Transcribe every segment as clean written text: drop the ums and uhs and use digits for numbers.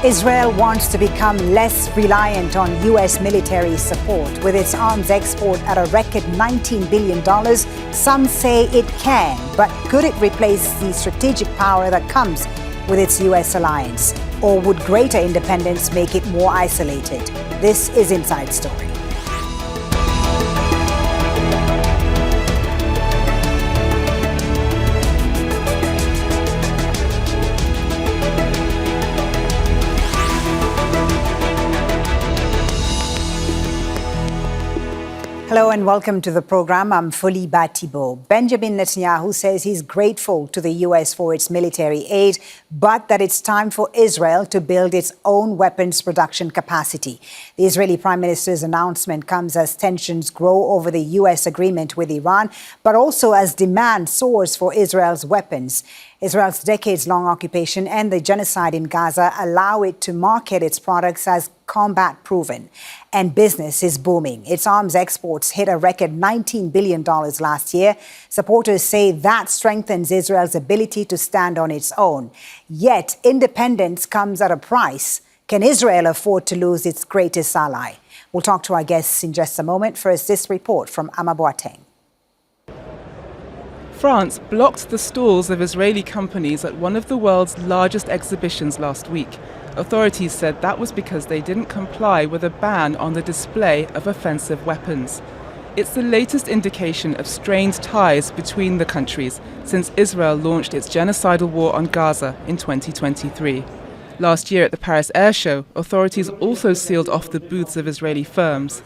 Israel wants to become less reliant on U.S. military support. With its arms export at a record $19 billion, some say it can. But could it replace the strategic power that comes with its U.S. alliance? Or would greater independence make it more isolated? This is Inside Story. Hello and welcome to the program. I'm Folly Thibault. Benjamin Netanyahu says he's grateful to the U.S. for its military aid, but that it's time for Israel to build its own weapons production capacity. The Israeli Prime Minister's announcement comes as tensions grow over the U.S. agreement with Iran, but also as demand soars for Israel's weapons. Israel's decades-long occupation and the genocide in Gaza allow it to market its products as combat-proven. And business is booming. Its arms exports hit a record $19 billion last year. Supporters say that strengthens Israel's ability to stand on its own. Yet, independence comes at a price. Can Israel afford to lose its greatest ally? We'll talk to our guests in just a moment. First, this report from Boateng. France blocked the stalls of Israeli companies at one of the world's largest exhibitions last week. Authorities said that was because they didn't comply with a ban on the display of offensive weapons. It's the latest indication of strained ties between the countries since Israel launched its genocidal war on Gaza in 2023. Last year at the Paris Air Show, authorities also sealed off the booths of Israeli firms.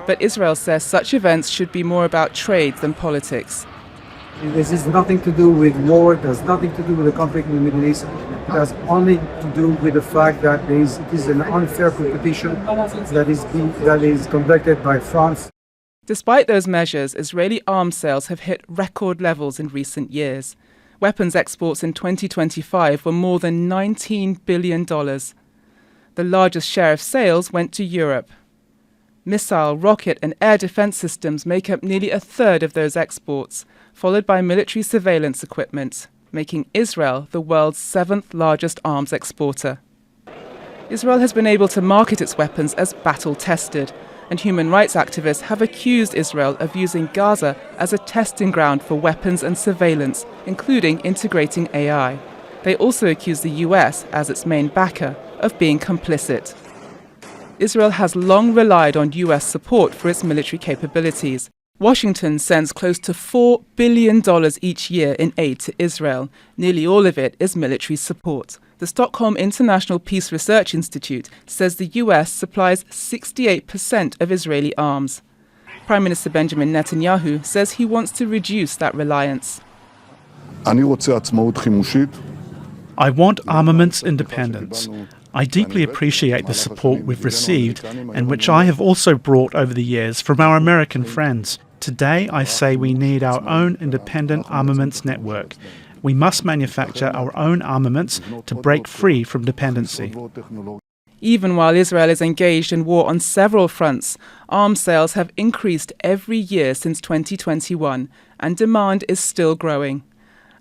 But Israel says such events should be more about trade than politics. This has nothing to do with war, it has nothing to do with the conflict in the Middle East. It has only to do with the fact that it is an unfair competition that is conducted by France. Despite those measures, Israeli arms sales have hit record levels in recent years. Weapons exports in 2025 were more than $19 billion. The largest share of sales went to Europe. Missile, rocket and air defense systems make up nearly a third of those exports, followed by military surveillance equipment, making Israel the world's seventh largest arms exporter. Israel has been able to market its weapons as battle-tested, and human rights activists have accused Israel of using Gaza as a testing ground for weapons and surveillance, including integrating AI. They also accuse the US, as its main backer, of being complicit. Israel has long relied on US support for its military capabilities. Washington sends close to $4 billion each year in aid to Israel. Nearly all of it is military support. The Stockholm International Peace Research Institute says the US supplies 68% of Israeli arms. Prime Minister Benjamin Netanyahu says he wants to reduce that reliance. I want armaments independence. I deeply appreciate the support we've received and which I have also brought over the years from our American friends. Today, I say we need our own independent armaments network. We must manufacture our own armaments to break free from dependency. Even while Israel is engaged in war on several fronts, arms sales have increased every year since 2021, and demand is still growing.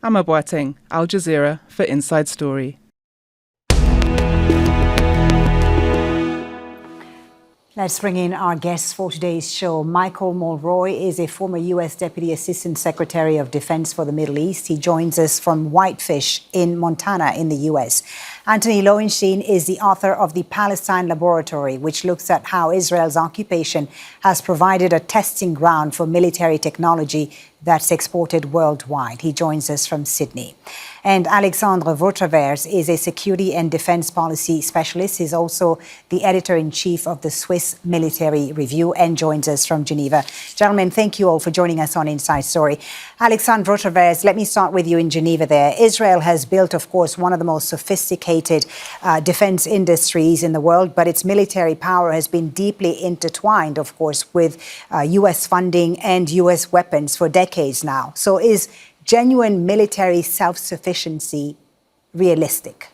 Boateng, Al Jazeera for Inside Story. Let's bring in our guests for today's show. Michael Mulroy is a former U.S. Deputy Assistant Secretary of Defense for the Middle East. He joins us from Whitefish in Montana in the U.S. Anthony Lowenstein is the author of The Palestine Laboratory, which looks at how Israel's occupation has provided a testing ground for military technology that's exported worldwide. He joins us from Sydney. And Alexandre Vautravers is a security and defense policy specialist. He's also the editor-in-chief of the Swiss Military Review and joins us from Geneva. Gentlemen, thank you all for joining us on Inside Story. Alexandre Vautravers, let me start with you in Geneva there. Israel has built, of course, one of the most sophisticated defense industries in the world, but its military power has been deeply intertwined, of course, with U.S. funding and U.S. weapons for decades now. So is genuine military self-sufficiency realistic?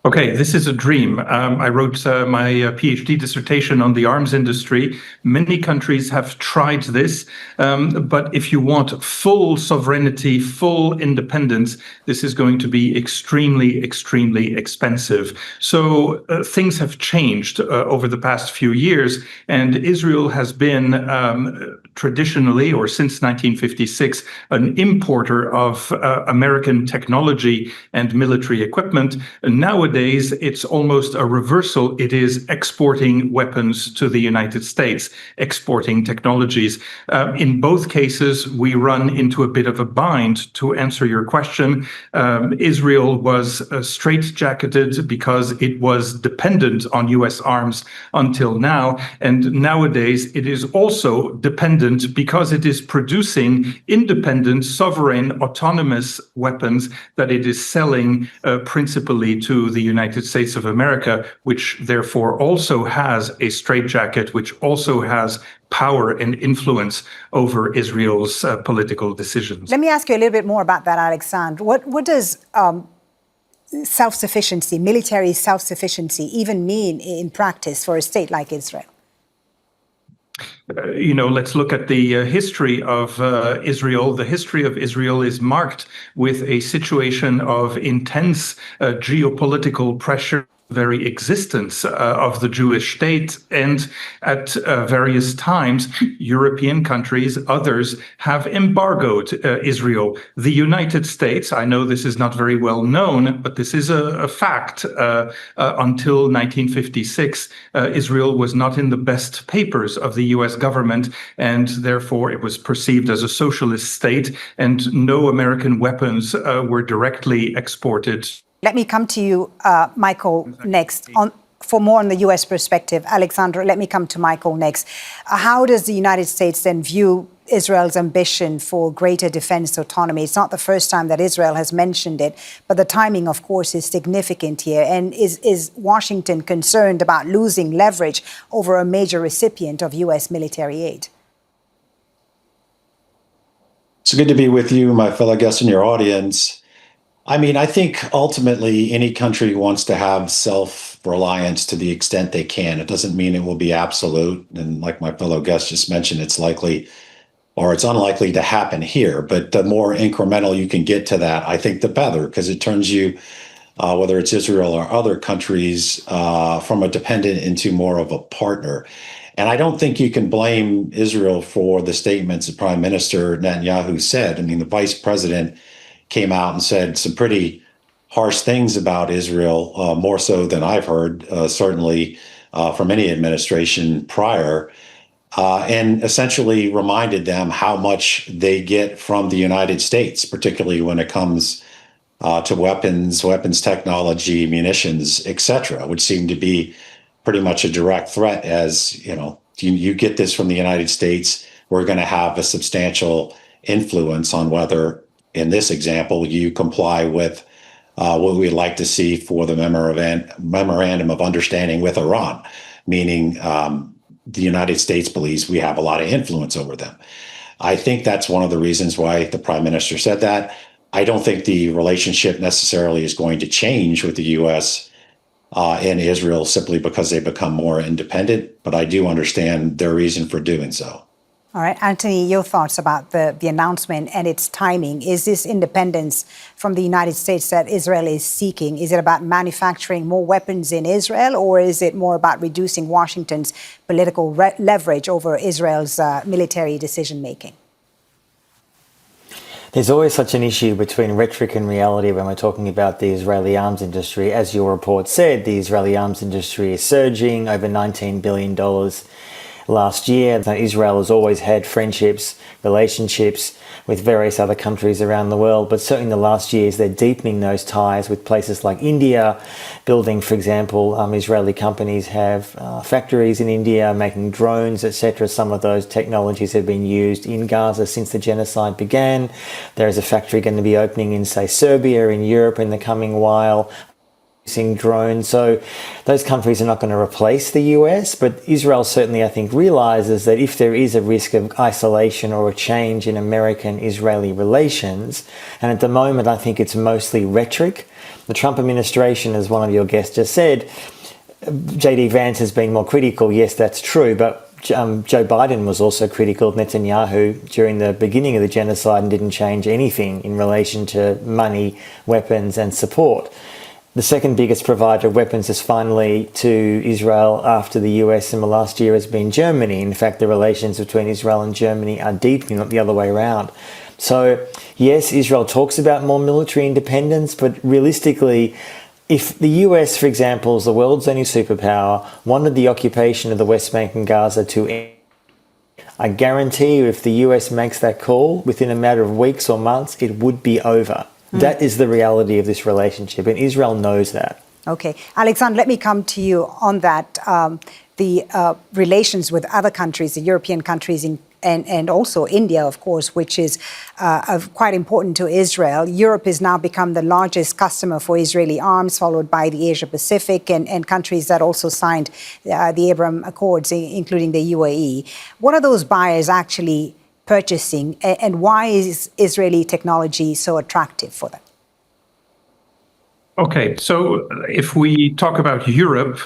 Okay, this is a dream. I wrote my PhD dissertation on the arms industry. Many countries have tried this, but if you want full sovereignty, full independence, this is going to be extremely, extremely expensive. So things have changed over the past few years, and Israel has been traditionally, or since 1956, an importer of American technology and military equipment. And nowadays, it's almost a reversal. It is exporting weapons to the United States, exporting technologies. In both cases, we run into a bit of a bind. To answer your question, Israel was straitjacketed because it was dependent on US arms until now. And nowadays, it is also dependent because it is producing independent, sovereign, autonomous weapons that it is selling principally to the United States of America, which therefore also has a straitjacket, which also has power and influence over Israel's political decisions. Let me ask you a little bit more about that, Alexandre. What does self-sufficiency, military self-sufficiency, even mean in practice for a state like Israel? Let's look at the history of Israel. The history of Israel is marked with a situation of intense geopolitical pressure. Very existence of the Jewish state, and at various times, European countries, others have embargoed Israel. The United States, I know this is not very well known, but this is a fact. Until 1956, Israel was not in the best papers of the US government, and therefore it was perceived as a socialist state, and no American weapons were directly exported. Let me come to you, Michael, next. For more on the U.S. perspective, Alexandre, let me come to Michael next. How does the United States then view Israel's ambition for greater defense autonomy? It's not the first time that Israel has mentioned it, but the timing, of course, is significant here. And is Washington concerned about losing leverage over a major recipient of U.S. military aid? It's good to be with you, my fellow guests in your audience. I mean, I think ultimately any country wants to have self-reliance to the extent they can. It doesn't mean it will be absolute. And like my fellow guest just mentioned, it's likely or it's unlikely to happen here. But the more incremental you can get to that, I think the better, because it turns you, whether it's Israel or other countries, from a dependent into more of a partner. And I don't think you can blame Israel for the statements that Prime Minister Netanyahu said. I mean, the vice president came out and said some pretty harsh things about Israel, more so than I've heard, certainly from any administration prior, and essentially reminded them how much they get from the United States, particularly when it comes to weapons technology, munitions, etc., which seem to be pretty much a direct threat as, you get this from the United States, we're going to have a substantial influence on whether, in this example, you comply with what we'd like to see for the memorandum of understanding with Iran, meaning the United States believes we have a lot of influence over them. I think that's one of the reasons why the Prime Minister said that. I don't think the relationship necessarily is going to change with the U.S. And Israel simply because they become more independent, but I do understand their reason for doing so. All right, Anthony, your thoughts about the announcement and its timing. Is this independence from the United States that Israel is seeking? Is it about manufacturing more weapons in Israel, or is it more about reducing Washington's political leverage over Israel's military decision-making? There's always such an issue between rhetoric and reality when we're talking about the Israeli arms industry. As your report said, the Israeli arms industry is surging, over $19 billion last year. Israel has always had friendships, relationships with various other countries around the world, but certainly in the last years they're deepening those ties with places like India, building, for example, Israeli companies have factories in India making drones, etc. Some of those technologies have been used in Gaza since the genocide began. There is a factory going to be opening in, say, Serbia in Europe in the coming while, using drones. So those countries are not going to replace the US, but Israel certainly, I think, realizes that if there is a risk of isolation or a change in American-Israeli relations, and at the moment I think it's mostly rhetoric, The Trump administration, as one of your guests just said, JD Vance has been more critical. Yes, that's true, but Joe Biden was also critical of Netanyahu during the beginning of the genocide and didn't change anything in relation to money, weapons and support. The second biggest provider of weapons is finally to Israel after the US in the last year has been Germany. In fact, the relations between Israel and Germany are deepening, not the other way around. So, yes, Israel talks about more military independence, but realistically, if the US, for example, is the world's only superpower, wanted the occupation of the West Bank and Gaza to end, I guarantee you if the US makes that call, within a matter of weeks or months, it would be over. That is the reality of this relationship, and Israel knows that. Okay. Alexandre, let me come to you on that. The relations with other countries, the European countries, and also India, of course, which is quite important to Israel. Europe has now become the largest customer for Israeli arms, followed by the Asia Pacific and countries that also signed the Abraham Accords, including the UAE. What are those buyers actually purchasing, and why is Israeli technology so attractive for them? Okay, so if we talk about Europe,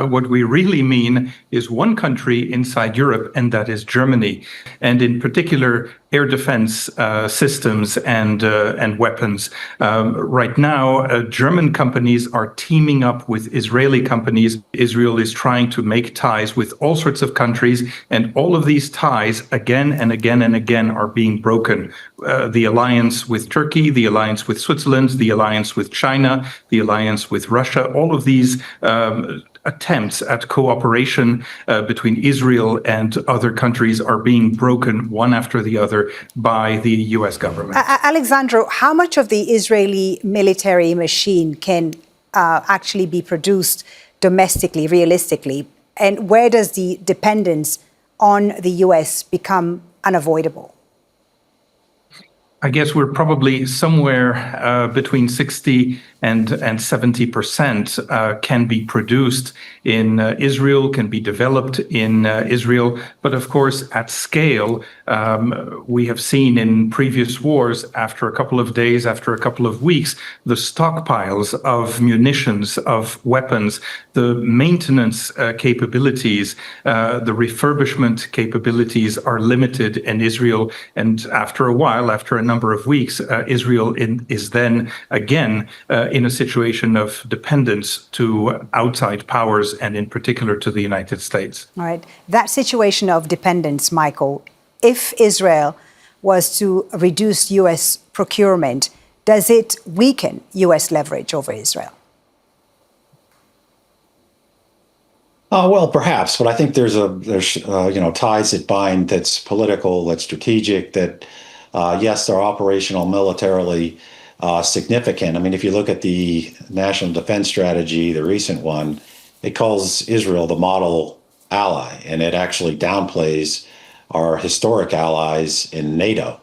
what we really mean is one country inside Europe, and that is Germany, and in particular air defense systems and weapons. Right now, German companies are teaming up with Israeli companies. Israel is trying to make ties with all sorts of countries, and all of these ties again and again and again are being broken. The alliance with Turkey, the alliance with Switzerland, the alliance with China, the alliance with Russia, all of these attempts at cooperation between Israel and other countries are being broken one after the other by the US government. Alexandre, how much of the Israeli military machine can actually be produced domestically, realistically? And where does the dependence on the US become unavoidable? I guess we're probably somewhere between 60 and 70% can be produced in Israel, can be developed in Israel. But of course, at scale, we have seen in previous wars, after a couple of days, after a couple of weeks, the stockpiles of munitions, of weapons, the maintenance capabilities, the refurbishment capabilities are limited in Israel. And after a while, after a number of weeks, Israel is then again in a situation of dependence to outside powers, and in particular to the United States. All right. That situation of dependence, Michael, if Israel was to reduce U.S. procurement, does it weaken U.S. leverage over Israel? Well, perhaps, but I think there's ties that bind, that's political, that's strategic, that yes, they're operational, militarily significant. I mean, if you look at the National Defense Strategy, the recent one, it calls Israel the model ally, and it actually downplays our historic allies in NATO,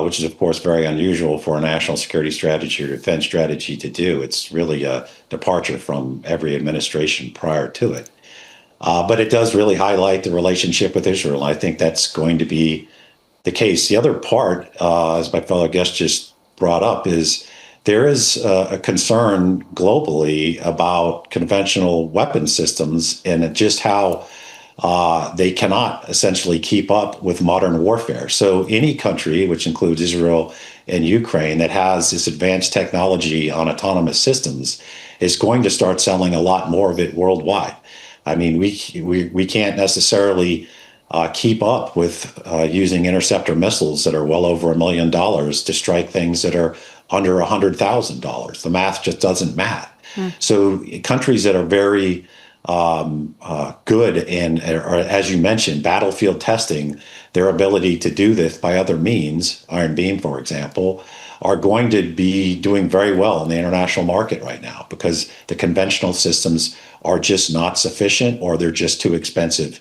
which is, of course, very unusual for a national security strategy or defense strategy to do. It's really a departure from every administration prior to it. But it does really highlight the relationship with Israel. I think that's going to be the case. The other part, as my fellow guest just brought up, is there is a concern globally about conventional weapon systems and just how they cannot essentially keep up with modern warfare. So any country, which includes Israel and Ukraine, that has this advanced technology on autonomous systems is going to start selling a lot more of it worldwide. I mean, we can't necessarily keep up with using interceptor missiles that are well over $1 million to strike things that are under $100,000. The math just doesn't math. So countries that are very good in, or as you mentioned, battlefield testing, their ability to do this by other means, Iron Beam, for example, are going to be doing very well in the international market right now because the conventional systems are just not sufficient, or they're just too expensive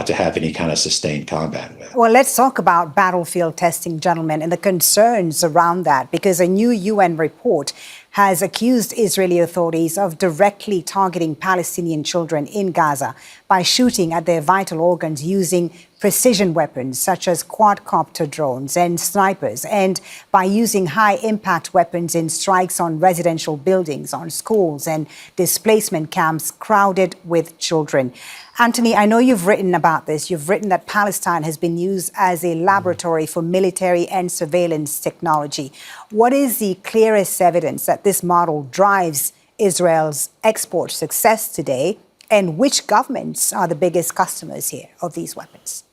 to have any kind of sustained combat with. Well, let's talk about battlefield testing, gentlemen, and the concerns around that, because a new UN report has accused Israeli authorities of directly targeting Palestinian children in Gaza by shooting at their vital organs using precision weapons such as quadcopter drones and snipers, and by using high-impact weapons in strikes on residential buildings, on schools and displacement camps crowded with children. Anthony, I know you've written about this. You've written that Palestine has been used as a laboratory for military and surveillance technology. What is the clearest evidence that this model drives Israel's export success today, and which governments are the biggest customers here of these weapons?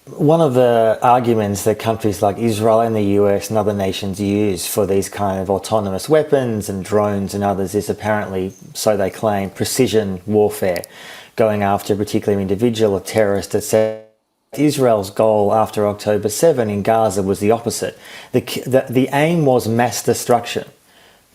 One of the arguments that countries like Israel and the US and other nations use for these kind of autonomous weapons and drones and others is apparently, so they claim, precision warfare, going after a particular individual, a terrorist, etc. Israel's goal after October 7 in Gaza was the opposite. The aim was mass destruction.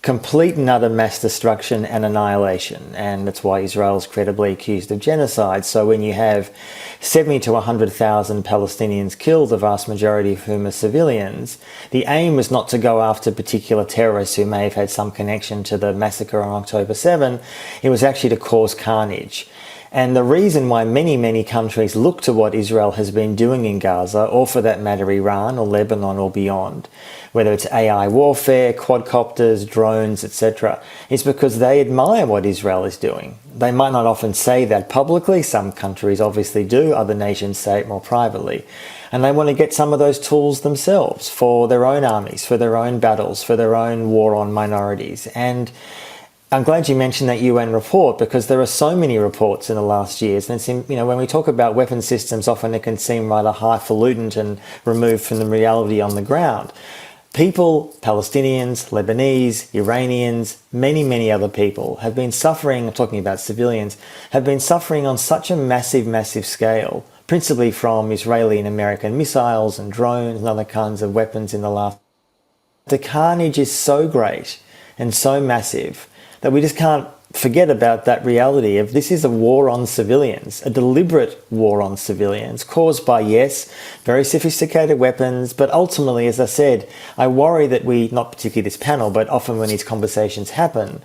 Complete and utter mass destruction and annihilation. And that's why Israel is credibly accused of genocide. So when you have 70 to 100,000 Palestinians killed, the vast majority of whom are civilians, the aim was not to go after particular terrorists who may have had some connection to the massacre on October 7. It was actually to cause carnage. And the reason why many, many countries look to what Israel has been doing in Gaza, or for that matter Iran or Lebanon or beyond, whether it's AI warfare, quadcopters, drones, etc., is because they admire what Israel is doing. They might not often say that publicly. Some countries obviously do. Other nations say it more privately. And they want to get some of those tools themselves for their own armies, for their own battles, for their own war on minorities. And I'm glad you mentioned that UN report, because there are so many reports in the last years. And it's when we talk about weapon systems, often it can seem rather highfalutin and removed from the reality on the ground. People, Palestinians, Lebanese, Iranians, many, many other people have been suffering, I'm talking about civilians, have been suffering on such a massive, massive scale, principally from Israeli and American missiles and drones and other kinds of weapons in the last. The carnage is so great and so massive that we just can't forget about that reality of this is a war on civilians, a deliberate war on civilians caused by, yes, very sophisticated weapons, but ultimately, as I said, I worry that we, not particularly this panel, but often when these conversations happen,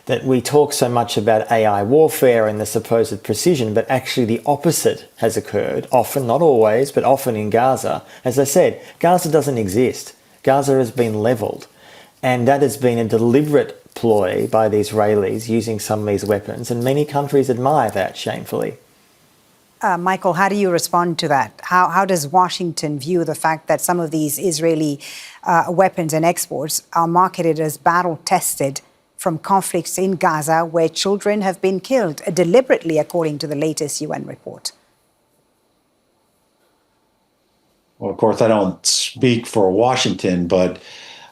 that we talk so much about AI warfare and the supposed precision, but actually the opposite has occurred, often, not always, but often in Gaza. As I said, Gaza doesn't exist. Gaza has been levelled, and that has been a deliberate ploy by the Israelis using some of these weapons, and many countries admire that, shamefully. Michael, how do you respond to that? How does Washington view the fact that some of these Israeli weapons and exports are marketed as battle-tested from conflicts in Gaza where children have been killed deliberately, according to the latest UN report? Well, of course, I don't speak for Washington, but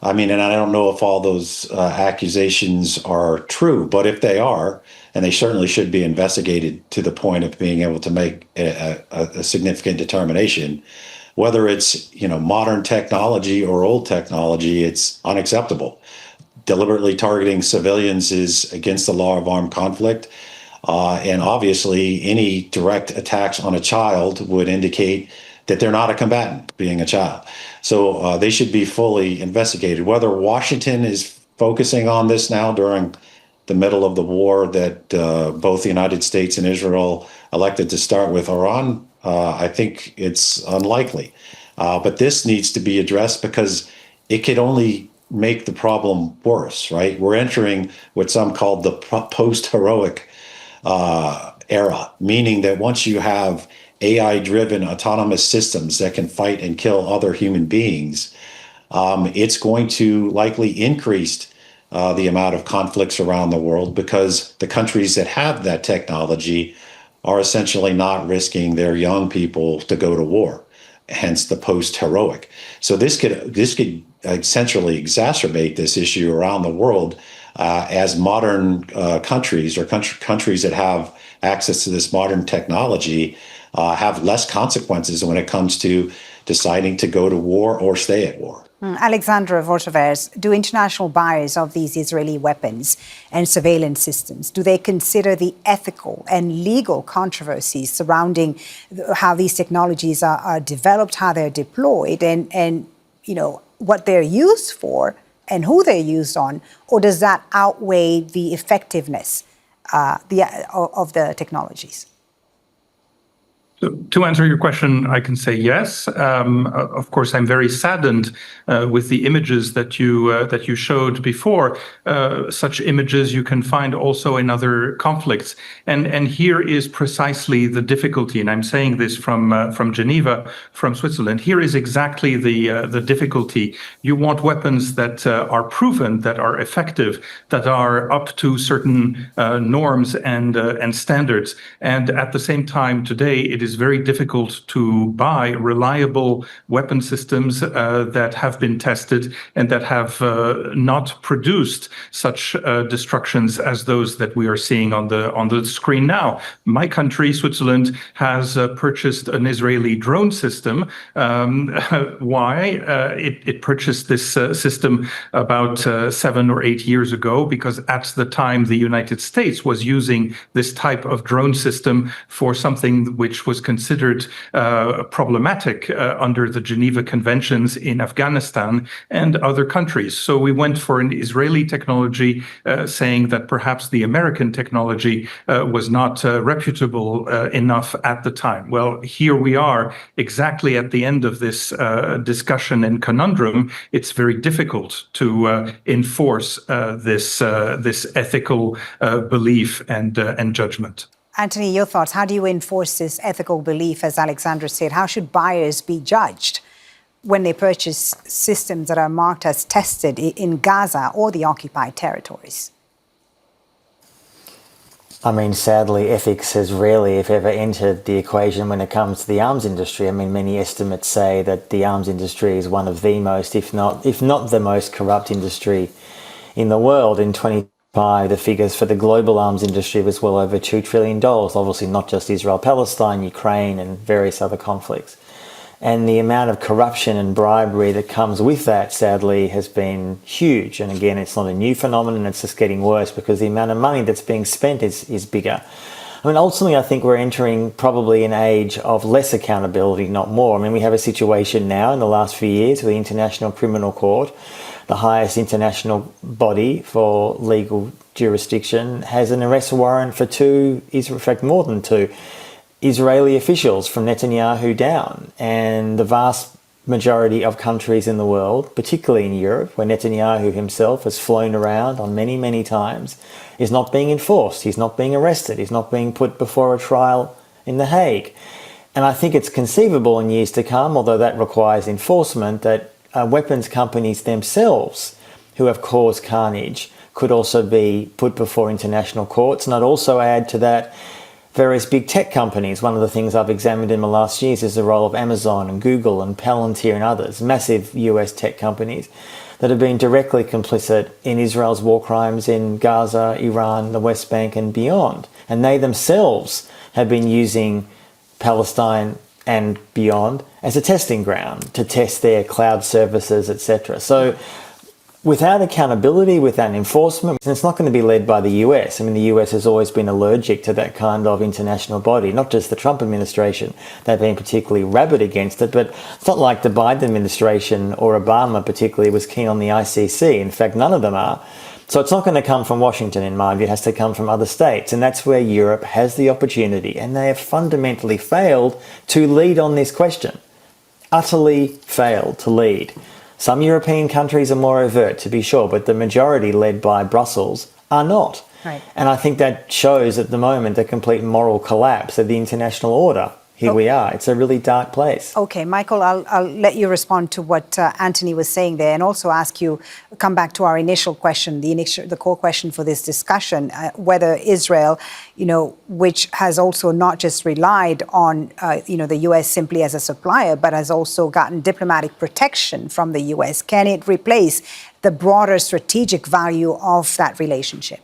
I mean, and I don't know if all those accusations are true, but if they are, and they certainly should be investigated to the point of being able to make a significant determination, whether it's, modern technology or old technology, it's unacceptable. Deliberately targeting civilians is against the law of armed conflict. And obviously, any direct attacks on a child would indicate that they're not a combatant, being a child. So they should be fully investigated. Whether Washington is focusing on this now during the middle of the war that both the United States and Israel elected to start with Iran, I think it's unlikely. But this needs to be addressed because it could only make the problem worse, right? We're entering what some call the post-heroic era, meaning that once you have AI-driven autonomous systems that can fight and kill other human beings, it's going to likely increase the amount of conflicts around the world because the countries that have that technology are essentially not risking their young people to go to war, hence the post-heroic. So this could essentially exacerbate this issue around the world as modern countries or countries that have access to this modern technology have less consequences when it comes to deciding to go to war or stay at war. Alexandre Vautravers, do international buyers of these Israeli weapons and surveillance systems, do they consider the ethical and legal controversies surrounding how these technologies are developed, how they're deployed, and what they're used for and who they're used on, or does that outweigh the effectiveness of the technologies? To answer your question, I can say yes. Of course, I'm very saddened with the images that you showed before. Such images you can find also in other conflicts, and here is precisely the difficulty. And I'm saying this from Geneva, from Switzerland. Here is exactly the difficulty. You want weapons that are proven, that are effective, that are up to certain norms and standards, and at the same time, today it is very difficult to buy reliable weapon systems that have been tested and that have not produced such destructions as those that we are seeing on the screen now. My country, Switzerland, has purchased an Israeli drone system. Why? It purchased this system about 7 or 8 years ago because at the time the United States was using this type of drone system for something which was considered problematic under the Geneva Conventions in Afghanistan and other countries. So we went for an Israeli technology, saying that perhaps the American technology was not reputable enough at the time. Well, here we are exactly at the end of this discussion and conundrum. It's very difficult to enforce this ethical belief and judgment. Anthony, your thoughts. How do you enforce this ethical belief, as Alexandre said? How should buyers be judged when they purchase systems that are marked as tested in Gaza or the occupied territories? I mean, sadly, ethics has rarely, if ever, entered the equation when it comes to the arms industry. I mean, many estimates say that the arms industry is one of the most, if not the most corrupt industry in the world. In 2025, the figures for the global arms industry was well over $2 trillion, obviously not just Israel, Palestine, Ukraine, and various other conflicts. And the amount of corruption and bribery that comes with that, sadly, has been huge. And again, it's not a new phenomenon, it's just getting worse because the amount of money that's being spent is bigger. I mean, ultimately, I think we're entering probably an age of less accountability, not more. I mean, we have a situation now in the last few years where the International Criminal Court, the highest international body for legal jurisdiction, has an arrest warrant for in fact more than two, Israeli officials from Netanyahu down. And the vast majority of countries in the world, particularly in Europe, where Netanyahu himself has flown around on many, many times, is not being enforced. He's not being arrested. He's not being put before a trial in The Hague. And I think it's conceivable in years to come, although that requires enforcement, that weapons companies themselves who have caused carnage could also be put before international courts. And I'd also add to that various big tech companies. One of the things I've examined in the last years is the role of Amazon and Google and Palantir and others, massive US tech companies that have been directly complicit in Israel's war crimes in Gaza, Iran, the West Bank and beyond. And they themselves have been using Palestine and beyond as a testing ground to test their cloud services, etc. So without accountability, without enforcement, it's not going to be led by the US. I mean, the US has always been allergic to that kind of international body, not just the Trump administration. They've been particularly rabid against it, but it's not like the Biden administration or Obama particularly was keen on the ICC. In fact, none of them are. So it's not going to come from Washington, in my view. It has to come from other states. And that's where Europe has the opportunity. And they have fundamentally failed to lead on this question. Utterly failed to lead. Some European countries are more overt, to be sure, but the majority, led by Brussels, are not. Right. And I think that shows at the moment a complete moral collapse of the international order. Here we are. It's a really dark place. Okay, Michael, I'll let you respond to what Anthony was saying there, and also ask you, come back to our initial question, the core question for this discussion, whether Israel, which has also not just relied on, the U.S. simply as a supplier, but has also gotten diplomatic protection from the U.S., can it replace the broader strategic value of that relationship?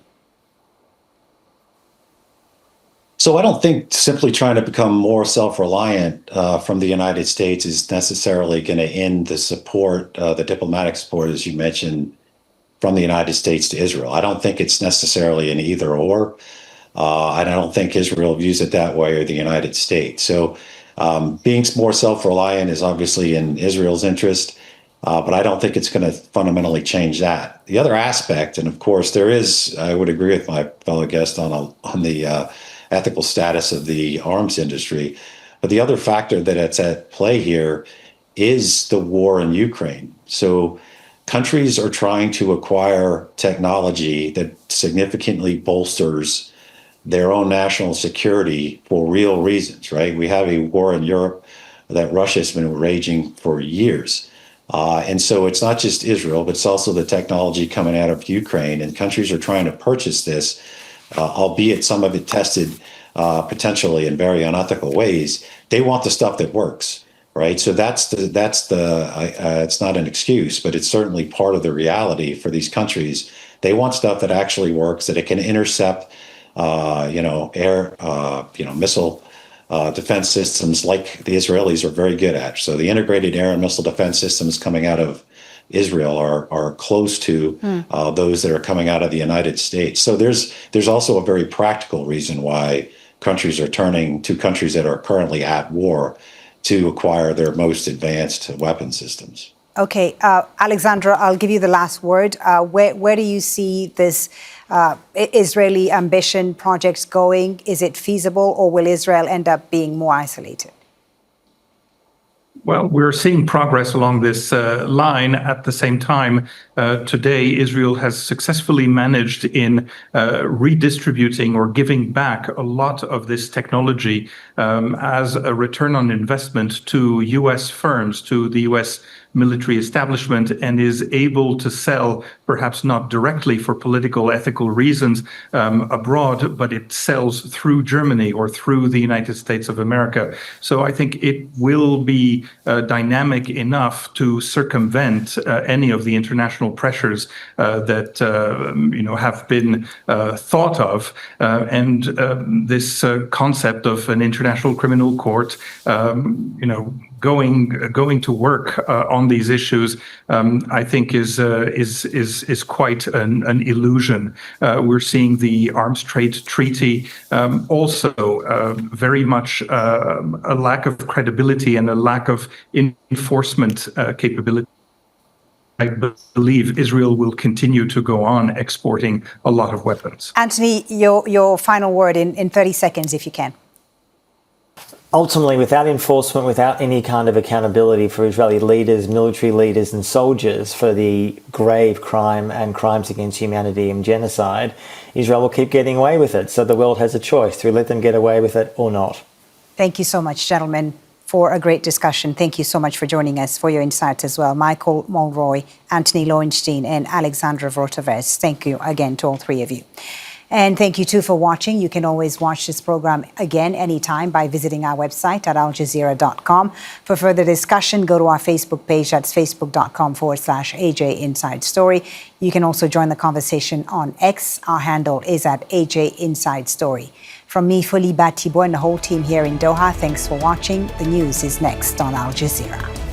So I don't think simply trying to become more self-reliant from the United States is necessarily going to end the support, the diplomatic support, as you mentioned, from the United States to Israel. I don't think it's necessarily an either or. And I don't think Israel views it that way or the United States. So being more self-reliant is obviously in Israel's interest, but I don't think it's going to fundamentally change that. The other aspect, and of course there is, I would agree with my fellow guest on the ethical status of the arms industry. But the other factor that's at play here is the war in Ukraine. So countries are trying to acquire technology that significantly bolsters their own national security for real reasons, right? We have a war in Europe that Russia has been raging for years. And so it's not just Israel, but it's also the technology coming out of Ukraine. And countries are trying to purchase this, albeit some of it tested potentially in very unethical ways. They want the stuff that works, right? So that's the it's not an excuse, but it's certainly part of the reality for these countries. They want stuff that actually works, that it can intercept, air, missile defense systems like the Israelis are very good at. So the integrated air and missile defense systems coming out of Israel are close to those that are coming out of the United States. So there's also a very practical reason why countries are turning to countries that are currently at war to acquire their most advanced weapon systems. Okay, Alexandra, I'll give you the last word. Where do you see this Israeli ambition projects going? Is it feasible, or will Israel end up being more isolated? Well, we're seeing progress along this line. At the same time, today, Israel has successfully managed in redistributing or giving back a lot of this technology as a return on investment to U.S. firms, to the U.S. military establishment, and is able to sell, perhaps not directly for political, ethical reasons abroad, but it sells through Germany or through the United States of America. So I think it will be dynamic enough to circumvent any of the international pressures that have been thought of, and this concept of an international criminal court, going to work on these issues, I think is quite an illusion. We're seeing the Arms Trade Treaty also very much a lack of credibility and a lack of enforcement capability. I believe Israel will continue to go on exporting a lot of weapons. Anthony, your final word in 30 seconds, if you can. Ultimately, without enforcement, without any kind of accountability for Israeli leaders, military leaders and soldiers for the grave crime and crimes against humanity and genocide, Israel will keep getting away with it. So the world has a choice to let them get away with it or not. Thank you so much, gentlemen, for a great discussion. Thank you so much for joining us, for your insights as well. Michael Mulroy, Anthony Lowenstein and Alexandre Vautravers. Thank you again to all three of you. And thank you, too, for watching. You can always watch this program again anytime by visiting our website at aljazeera.com. For further discussion, go to our Facebook page. That's facebook.com/AJ Inside Story. You can also join the conversation on X. Our handle is at AJ Inside Story. From me, Folly, Thibault, and the whole team here in Doha, thanks for watching. The news is next on Al Jazeera.